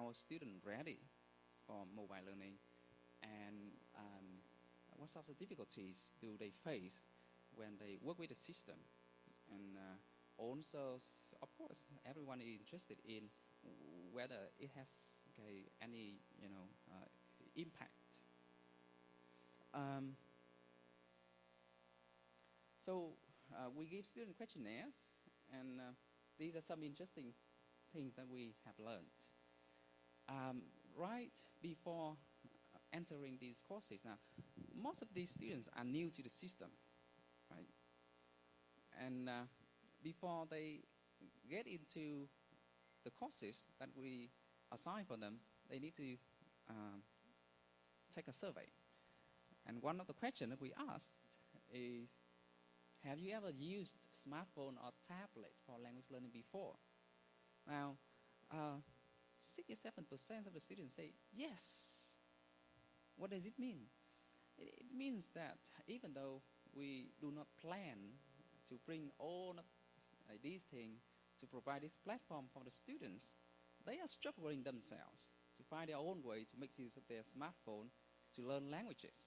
our students ready for mobile learning, and what sorts of difficulties do they face when they work with the system, and also, of course, everyone is interested in whether it has any impact. So we give student questionnaires, and these are some interesting things that we have learned. Right before entering these courses, now most of these students are new to the system, right? And before they get into the courses that we assign for them, they need to take a survey. And one of the questions that we asked is, have you ever used smartphone or tablet for language learning before? Now, 67% of the students say yes. What does it mean? It means that even though we do not plan to bring all of these things to provide this platform for the students, they are struggling themselves to find their own way to make use of their smartphone to learn languages.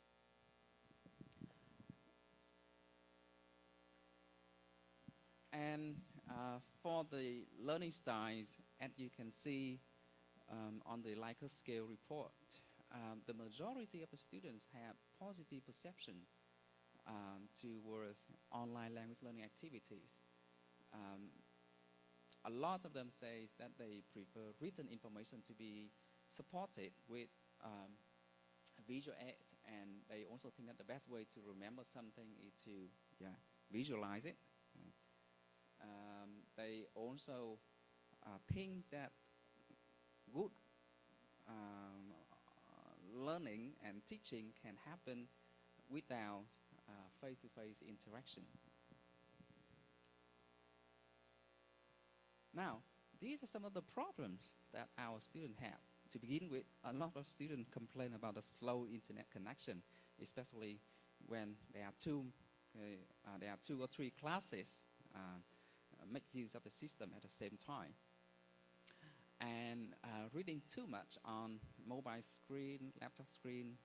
And for the learning styles, as you can see on the Likert scale report, the majority of the students have positive perception towards online language learning activities. A lot of them say that they prefer written information to be supported with visual aid, and they also think that the best way to remember something is to visualize it. They also think that good learning and teaching can happen without face-to-face interaction. Now, these are some of the problems that our students have. To begin with, a lot of students complain about the slow internet connection, especially when there are two or three classes make use of the system at the same time. And reading too much on mobile screen, laptop screen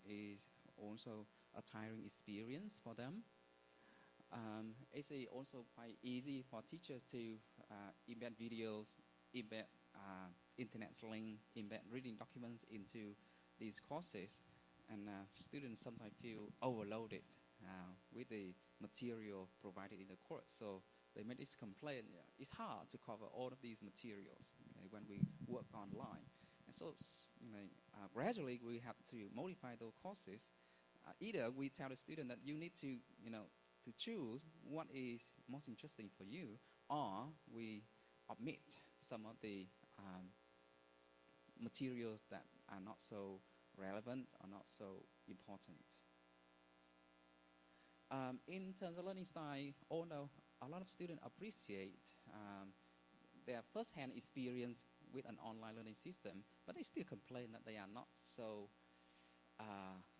is also a tiring experience for them. It's also quite easy for teachers to embed videos, embed internet link, embed reading documents into these courses, and students sometimes feel overloaded with the material provided in the course. So they make this complaint, it's hard to cover all of these materials when we work online. And so gradually we have to modify those courses. Either we tell the student that you need to, to choose what is most interesting for you, or we omit some of the materials that are not so relevant or not so important. In terms of learning style, although a lot of students appreciate their first-hand experience with an online learning system, but they still complain that they are not so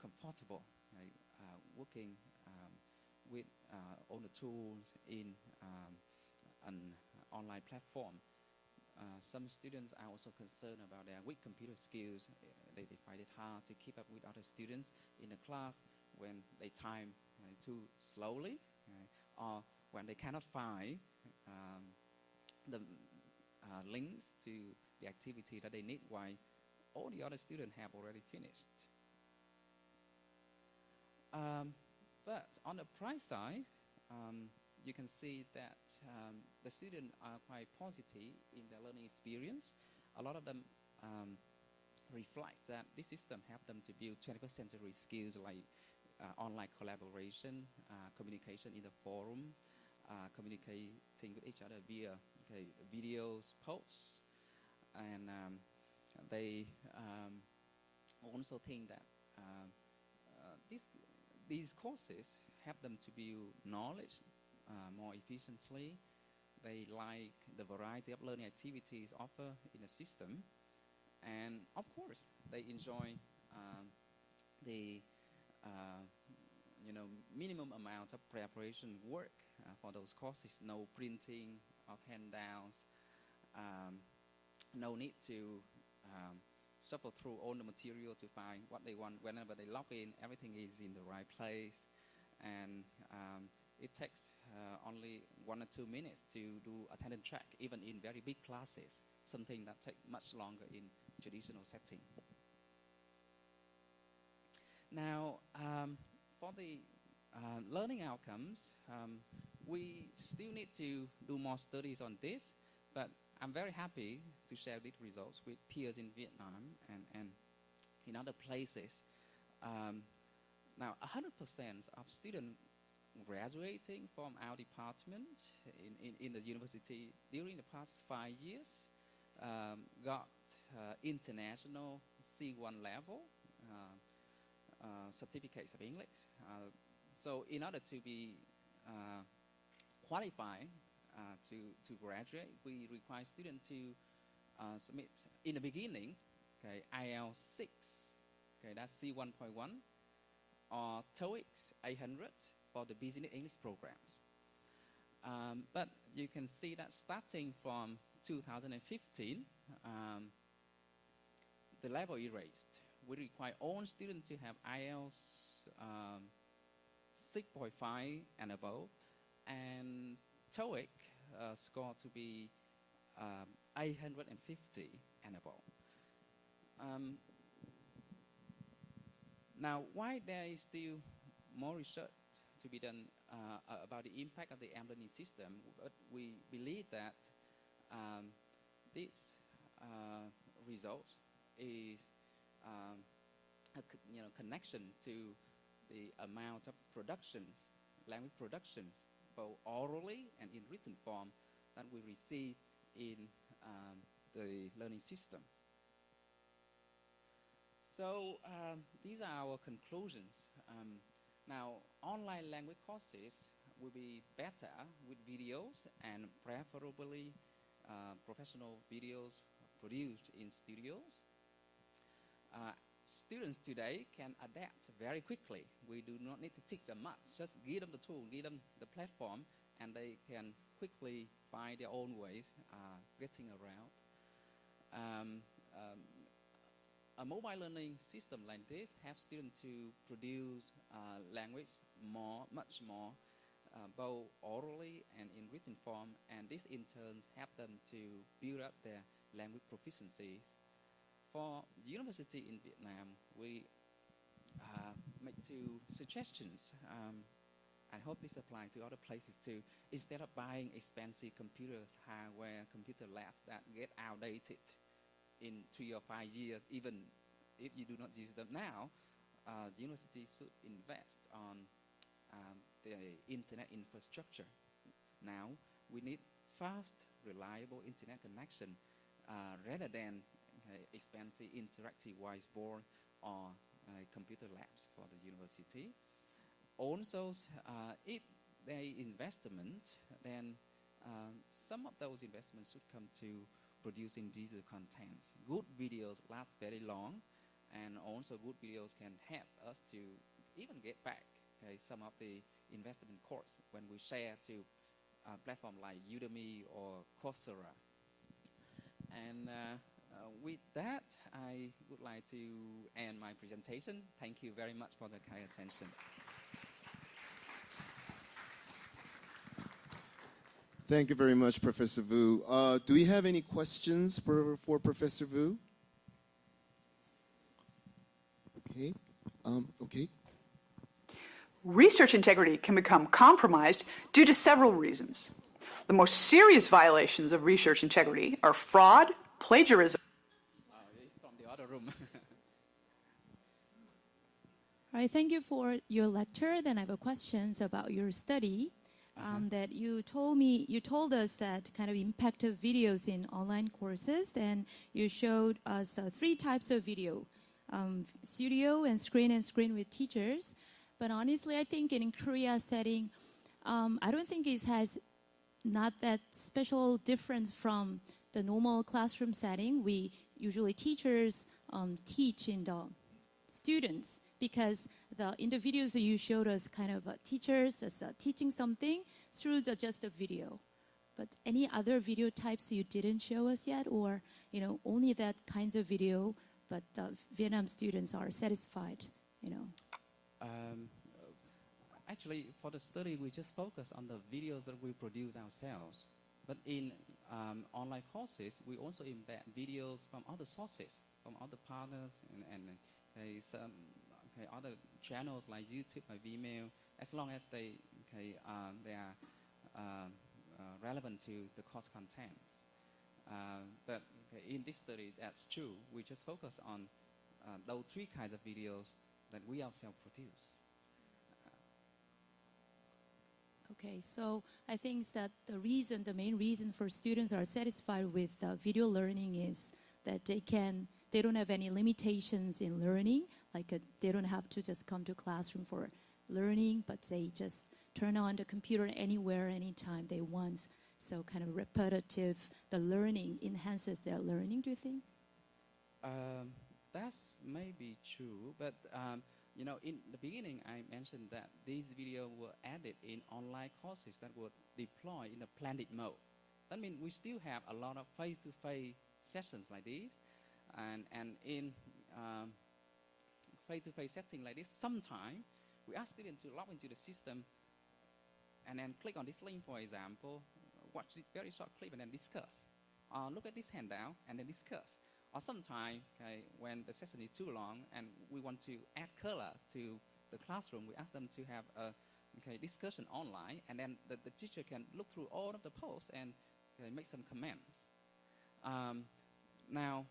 comfortable working with all the tools in an online platform. Some students are also concerned about their weak computer skills. They find it hard to keep up with other students in the class when they time too slowly, or when they cannot find the links to the activity that they need while all the other students have already finished. But on the price side, you can see that the students are quite positive in their learning experience. A lot of them reflect that this system helped them to build 21st century skills like online collaboration, communication in the forums, communicating with each other via videos, posts, and they also think that these courses help them to build knowledge more efficiently. They like the variety of learning activities offered in the system, and of course, they enjoy the minimum amount of preparation work for those courses. No printing of handouts, no need to shuffle through all the material to find what they want. Whenever they log in, everything is in the right place. And it takes only 1 or 2 minutes to do attendance check, even in very big classes, something that takes much longer in traditional setting. Now, for the learning outcomes, we still need to do more studies on this, but I'm very happy to share these results with peers in Vietnam and in other places. Now, 100% of students graduating from our department in the university during the past 5 years got international C1 level certificates of English. So in order to be qualified to graduate, we require students to submit in the beginning, okay, IELTS 6, okay, that's C1.1, or TOEIC 800 for the business English programs. But you can see that starting from 2015, the level is raised. We require all students to have IELTS 6.5 and above, and TOEIC score to be 850 and above. Now, why there is still more research to be done about the impact of the learning system, but we believe that this result is a connection to the amount of productions, language productions, both orally and in written form, that we receive in the learning system. So these are our conclusions. Now, online language courses will be better with videos and preferably professional videos produced in studios. Students today can adapt very quickly. We do not need to teach them much. Just give them the tool, give them the platform, and they can quickly find their own ways getting around. A mobile learning system like this helps students to produce language much more, both orally and in written form, and this in turn helps them to build up their language proficiencies. For the university in Vietnam, we make 2 suggestions. I hope this applies to other places too. Instead of buying expensive computers, hardware, computer labs that get outdated in 3 or 5 years, even if you do not use them now, the university should invest on the internet infrastructure. Now, we need fast, reliable internet connection rather than expensive interactive whiteboard or computer labs for the university. Also, if there is investment, then some of those investments should come to producing digital content. Good videos last very long, and also good videos can help us to even get back some of the investment costs when we share to platforms like Udemy or Coursera. And with that, I would like to end my presentation. Thank you very much for the kind attention. Thank you very much, Professor Vu. Do we have any questions for Professor Vu? Okay. Okay. Research integrity can become compromised due to several reasons. The most serious violations of research integrity are fraud, plagiarism. It's from the other room. All right, thank you for your lecture. Then I have a questions about your study. That you told us that kind of impact of videos in online courses, and you showed us 3 types of video, studio and screen with teachers. But honestly, I think in Korea setting, I don't think it has not that special difference from the normal classroom setting. We usually teachers teach in the students, because in the videos that you showed us, kind of teachers as teaching something through just a video. But any other video types you didn't show us yet, or only that kinds of video, but Vietnam students are satisfied, Actually, for the study, we just focus on the videos that we produce ourselves. But in online courses, we also embed videos from other sources, from other partners and some other channels like YouTube or Vimeo, as long as they are relevant to the course contents. But in this study, that's true. We just focus on those 3 kinds of videos that we ourselves produce. Okay, so I think that the main reason for students are satisfied with video learning is that they don't have any limitations in learning. Like they don't have to just come to classroom for learning, but they just turn on the computer anywhere, anytime they want. So kind of repetitive, the learning enhances their learning, do you think? That's maybe true, but in the beginning, I mentioned that these videos were added in online courses that were deployed in a planned mode. That means we still have a lot of face-to-face sessions like this, and in face-to-face setting like this, sometimes we ask students to log into the system and then click on this link, for example, watch this very short clip and then discuss. Look at this handout and then discuss. Or sometimes, when the session is too long and we want to add color to the classroom, we ask them to have a discussion online, and then the teacher can look through all of the posts and make some comments. Now,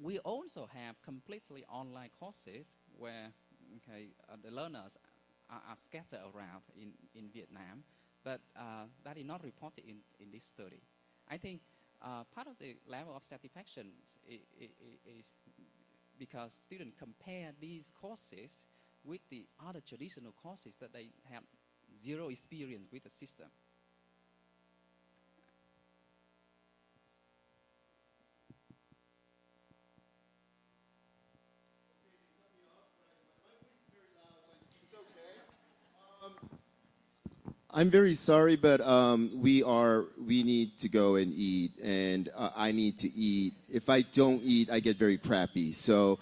we also have completely online courses where the learners are scattered around in Vietnam, but that is not reported in this study. I think part of the level of satisfaction is because students compare these courses with the other traditional courses that they have zero experience with the system. I'm very sorry, but we need to go and eat, and I need to eat. If I don't eat, I get very crappy. So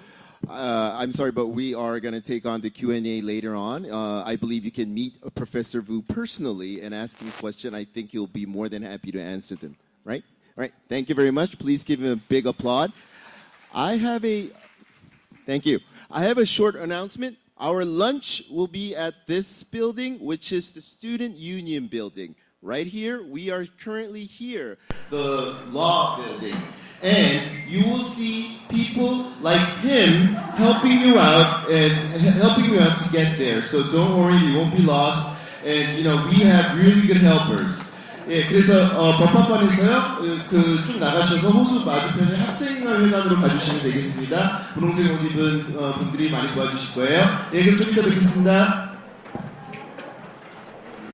I'm sorry, but we are going to take on the Q&A later on. I believe you can meet Professor Vu personally and ask him a question. I think he'll be more than happy to answer them. Right? All right. Thank you very much. Please give him a big applaud. Thank you. I have a short announcement. Our lunch will be at this building, which is the Student Union building. Right here, we are currently here, the law building. And you will see people like him helping you out to get there. So don't worry, you won't be lost. And we have really good helpers. 예, 그래서 법학관에서요 쭉 나가셔서 호수 맞은편에 학생회관으로 가주시면 되겠습니다. 분홍색 옷 입은 분들이 많이 도와주실 거예요. 예, 그럼 좀 이따 뵙겠습니다.